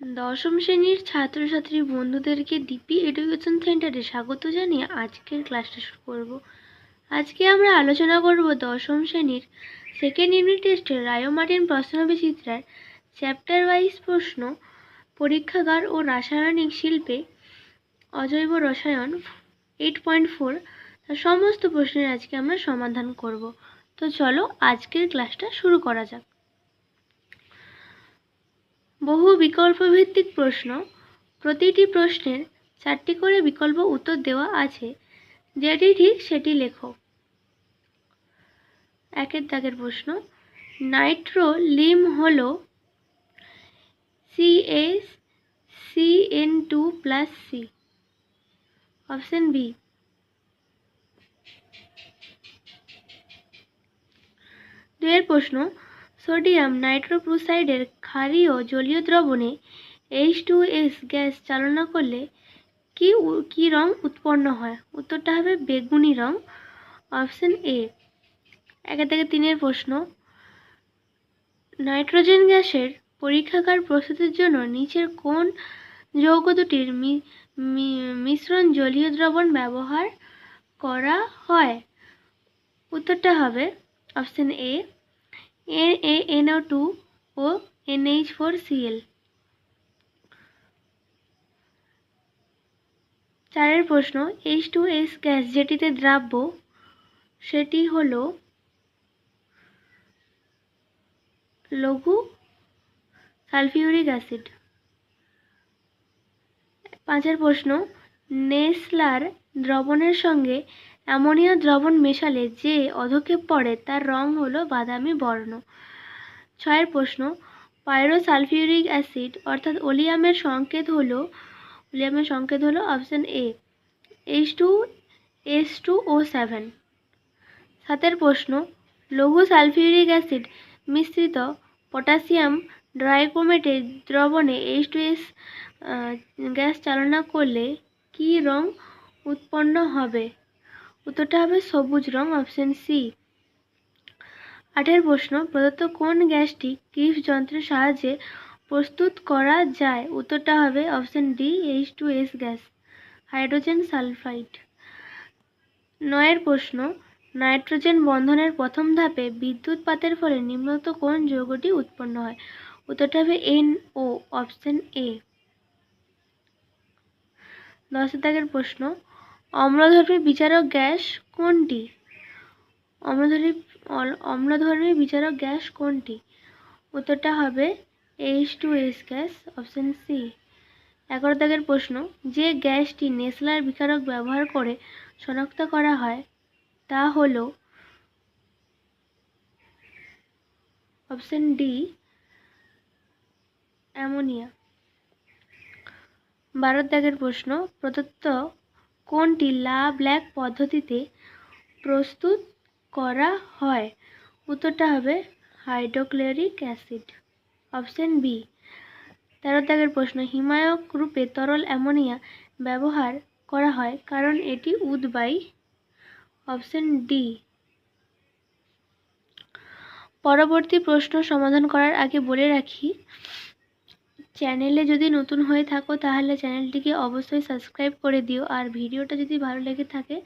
দশম শ্রেণীর ছাত্রছাত্রী বন্ধুদেরকে ডিপি এডুকেশন সেন্টারে স্বাগত জানিয়ে আজকের ক্লাসটা শুরু করব। আজকে আমরা আলোচনা করব দশম শ্রেণীর সেকেন্ড ইউনিট টেস্টের রায়োমার্টিন প্রশ্নবিচিত্রার চ্যাপ্টার ওয়াইজ প্রশ্ন, পরীক্ষাগার ও রাসায়নিক শিল্পে অজৈব রসায়ন 8.4 তার সমস্ত প্রশ্নের আজকে আমরা সমাধান করব। তো চলো আজকের ক্লাসটা শুরু করা যাক। বহু বিকল্প ভিত্তিক প্রশ্ন, প্রতিটি প্রশ্নের 4টি করে বিকল্প উত্তর দেওয়া আছে, যেটি ঠিক সেটি লেখো। 1 দাগের প্রশ্ন, নাইট্রো লিম হলো CaCN2+C। Option B. 2 প্রশ্ন, সোডিয়াম নাইট্রোক্লোরাইডের ক্ষারীয় জলীয় দ্রবণে H2S গ্যাস চালনা করলে কি রং উৎপন্ন হয়? উত্তরটা হবে বেগুনি রং। Option A. 1 থেকে 3 প্রশ্ন, নাইট্রোজেন গ্যাসের পরীক্ষাগার প্রস্তুতির জন্য নিচের কোন যৌগ দুটির মিশ্রণ জলীয় দ্রবণ ব্যবহার করা হয়? উত্তরটা হবে option A, NaNO2 O NH4Cl। 4 প্রশ্ন, H2S গ্যাস যেটিতে দ্রাব্য সেটি হলো লঘু সালফিউরিক অ্যাসিড। 5 প্রশ্ন, নেসলার দ্রবণের সঙ্গে অ্যামোনিয়া দ্রবণ মেশালে যে অধক্ষেপ পড়ে তার রং হলো বাদামি বর্ণ। 6 প্রশ্ন, পাইরোসালফিউরিক অ্যাসিড অর্থাৎ ওলিয়ামের সংকেত হলো অপশন এ, H2S2O7। 7 প্রশ্ন, লঘু সালফিউরিক অ্যাসিড মিশ্রিত পটাশিয়াম ডাইক্রোমেটের দ্রবণে H2S গ্যাস চালনা করলে কি রং উৎপন্ন হবে? উত্তরটা হবে সবুজ রং। Option C. 8 প্রশ্ন, প্রদত্ত কোন গ্যাসটি ক্রিফ যন্ত্রের সাহায্যে প্রস্তুত করা যায়? উত্তরটা হবে option D, H2S gas, hydrogen sulphide. 9 প্রশ্ন, নাইট্রোজেন বন্ধনের প্রথম ধাপে বিদ্যুৎপাতের ফলে নিম্নলিখিত কোন যৌগটি উৎপন্ন হয়? উত্তরটা হবে NO, অপশন এ। 10 দাগের প্রশ্ন, অম্লধর্মী বিচারক গ্যাস কোনটি? অম্লধর্মী বিচারক গ্যাস কোনটি? উত্তরটা হবে H2S গ্যাস, অপশন সি। 11 দাগের প্রশ্ন, যে গ্যাসটি নেসলার বিচারক ব্যবহার করে শনাক্ত করা হয় তা হলো অপশন ডি, অ্যামোনিয়া। 12 দাগের প্রশ্ন, প্রদত্ত কোনটি লা-ব্ল্যাক পদ্ধতিতে প্রস্তুত করা হয়? উত্তরটা হবে হাইড্রোক্লোরিক অ্যাসিড, অপশন বি। 13 দাগের প্রশ্ন, হিমায়ক রূপে তরল অ্যামোনিয়া ব্যবহার করা হয় কারণ এটি উদ্বায়ী, অপশন ডি। পরবর্তী প্রশ্ন সমাধান করার আগে বলে রাখি, চ্যানেলে যদি নতুন হয়ে থাকো তাহলে চ্যানেলটিকে অবশ্যই সাবস্ক্রাইব করে দিও, আর ভিডিওটা যদি ভালো লেগে থাকে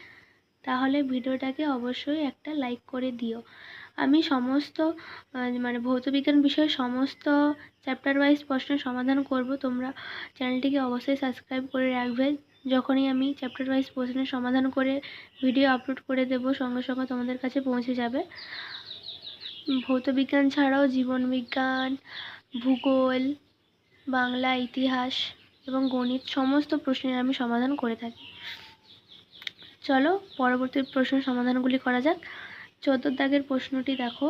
তাহলে ভিডিওটাকে অবশ্যই একটা লাইক করে দিও। আমি সমস্ত ভৌতবিজ্ঞান বিষয়ে সমস্ত চ্যাপ্টার ওয়াইজ প্রশ্নের সমাধান করব। তোমরা চ্যানেলটিকে অবশ্যই সাবস্ক্রাইব করে রাখবে। যখনই আমি চ্যাপ্টার ওয়াইজ প্রশ্নের সমাধান করে ভিডিও আপলোড করে দেব, সঙ্গে সঙ্গে তোমাদের কাছে পৌঁছে যাবে। ভৌতবিজ্ঞান ছাড়াও জীবনবিজ্ঞান, ভূগোল, বাংলা, ইতিহাস এবং গণিত সমস্ত প্রশ্নের আমি সমাধান করে থাকি। চলো পরবর্তী প্রশ্নের সমাধানগুলি করা যাক। 14 দাগের প্রশ্নটি দেখো,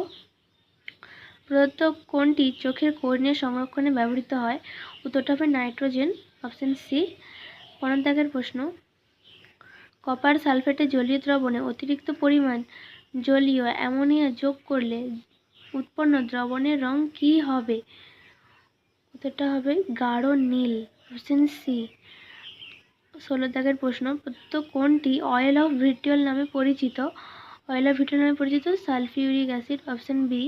প্রদত্ত কোনটি চোখের কর্নিয়া সংরক্ষণে ব্যবহৃত হয়? উত্তরটা হবে নাইট্রোজেন, অপশন সি। 15 দাগের প্রশ্ন, কপার সালফেটের জলীয় দ্রবণে অতিরিক্ত পরিমাণ জলীয় অ্যামোনিয়া যোগ করলে উৎপন্ন দ্রবণের রং কি হবে? উত্তরটা হবে গাঢ় নীল, অপশন সি। 16 দাগের প্রশ্ন, প্রদত্ত কোনটি অয়েল অফ ভিট্রিয়ল নামে পরিচিত? অয়েল অফ ভিট্রিয়ল নামে পরিচিত সালফিউরিক অ্যাসিড, অপশন বি।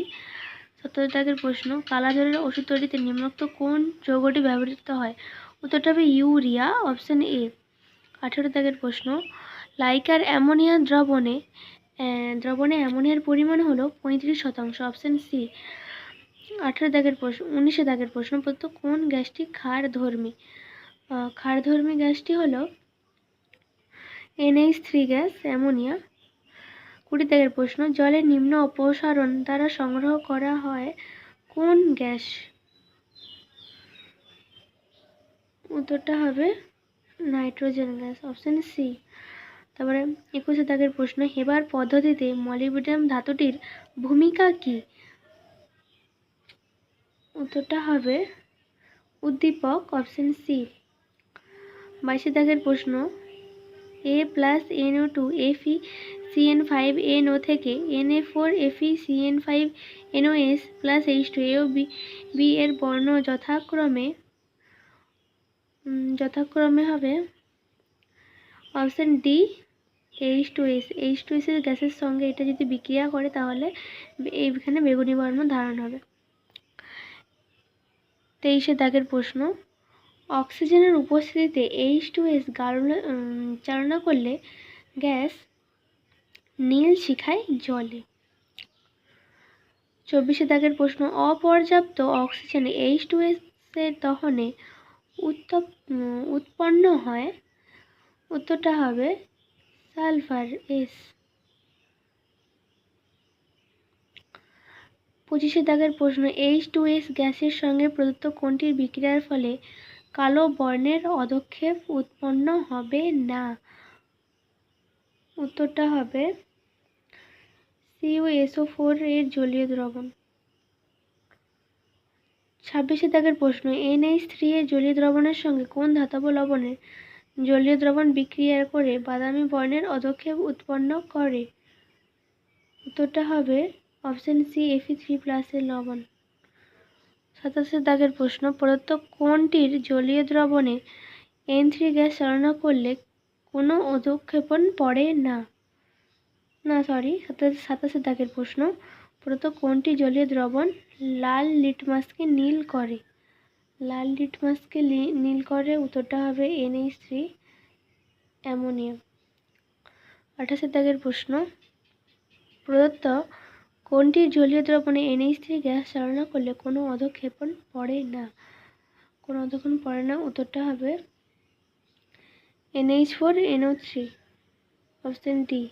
17 দাগের প্রশ্ন, কালাজ্বরের ওষুধ তৈরিতে নিম্নোক্ত কোন যৌগটি ব্যবহৃত হয়? উত্তরটা হবে ইউরিয়া, অপশন এ। 18 দাগের প্রশ্ন, লাইকার অ্যামোনিয়া দ্রবণে অ্যামোনিয়ার পরিমাণ হলো 35%, অপশন সি। 19 দাগের প্রশ্ন, প্রদত্ত কোন গ্যাসটি ক্ষারধর্মী? ক্ষারধর্মী গ্যাসটি হলো NH3 গ্যাস, অ্যামোনিয়া। 20 দাগের প্রশ্ন, জলের নিম্ন অপসারণ দ্বারা সংগ্রহ করা হয় কোন গ্যাস? উত্তরটা হবে নাইট্রোজেন গ্যাস, অপশন সি। তারপরে 21 দাগের প্রশ্ন, হেবার পদ্ধতিতে মলিবডেনাম ধাতুটির ভূমিকা কি? উত্তরটা হবে উদ্দীপক, অপশন সি। 22 দাগের প্রশ্ন, A+NO2 FeCN5NO থেকে Na4 FeCN5NOS plus H2O B এর বর্ণ যথাক্রমে হবে অপশন ডি H2S। H2S এর গ্যাসের সঙ্গে এটা যদি বিক্রিয়া করে তাহলে এইখানে বেগুনি বর্ণ ধারণ হবে। 23 দাগের প্রশ্ন, অক্সিজেনের উপস্থিতিতে H2S চালনা করলে গ্যাস নীল শিখায় জ্বলে। 24 দাগের প্রশ্ন, অপর্যাপ্ত অক্সিজেন H2S এর দহনে উৎপন্ন হয়। উত্তরটা হবে সালফার, এস। 25 দাগের প্রশ্ন, H2S গ্যাসের সঙ্গে প্রদত্ত কোনটির বিক্রিয়ার ফলে কালো বর্ণের অধক্ষেপ উৎপন্ন হবে না? উত্তরটা হবে CuSO4 এর জলীয় দ্রবণ। 26 দাগের প্রশ্ন, NH3 এর জলীয় দ্রবণের সঙ্গে কোন ধাতব লবণের জলীয় দ্রবণ বিক্রিয়া করে বাদামি বর্ণের অধক্ষেপ উৎপন্ন করে? উত্তরটা হবে অপশন সি Fe3+ এর লবণ। 27 দাগের প্রশ্ন, প্রদত্ত কোনটির জলীয় দ্রবণে N3 গ্যাস চালনা করলে কোনো অধক্ষেপণ পড়ে না? 27 দাগের প্রশ্ন, প্রদত্ত কোনটি জলীয় দ্রবণ লাল লিটমাসকে নীল করে? নীল করে, উত্তরটা হবে NH3 অ্যামোনিয়া। 28 দাগের প্রশ্ন, প্রদত্ত কোনটি জলীয় দ্রবণে NH3 গ্যাস চালনা করলে কোনো অধক্ষেপণ পড়ে না? উত্তরটা হবে NH4NO3, অপশন ডি।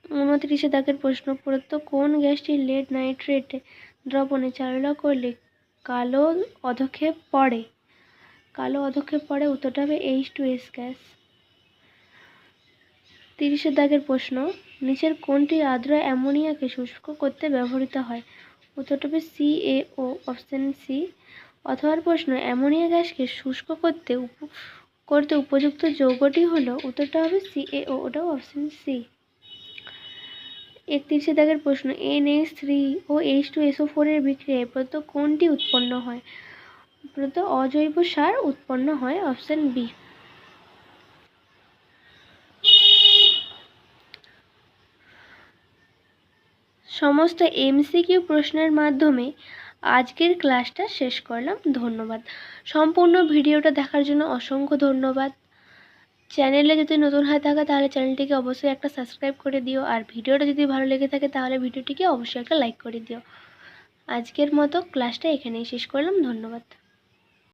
29 দাগের প্রশ্ন, প্রদত্ত কোন গ্যাসটি লেড নাইট্রেট দ্রবণে চালনা করলে কালো অধক্ষেপ পড়ে? উত্তরটা হবে H2S গ্যাস। 30 দাগের প্রশ্ন, নিচের কোনটি আর্দ্র অ্যামোনিয়াকে শুষ্ক করতে ব্যবহৃত হয়? উত্তরটা হবে CaO, অপশন সি। অথবা প্রশ্ন, অ্যামোনিয়া গ্যাসকে শুষ্ক করতে উপযুক্ত যৌগটি হলো? উত্তরটা হবে CaO, ওটাও অপশন সি। 31 দাগের প্রশ্ন, NH3 ও H2SO4 এর বিক্রিয়ায় প্রদত্ত কোনটি উৎপন্ন হয়? প্রদত্ত অজৈব সার উৎপন্ন হয়, অপশন বি। সমস্ত MCQ প্রশ্নের মাধ্যমে আজকের ক্লাসটা শেষ করলাম। ধন্যবাদ। সম্পূর্ণ ভিডিওটা দেখার জন্য অসংখ্য ধন্যবাদ। চ্যানেলে যদি নতুন হয়ে থাকে তাহলে চ্যানেলটিকে অবশ্যই একটা সাবস্ক্রাইব করে দিও, আর ভিডিওটা যদি ভালো লেগে থাকে তাহলে ভিডিওটিকে অবশ্যই একটা লাইক করে দিও। আজকের মতো ক্লাসটা এখানেই শেষ করলাম। ধন্যবাদ।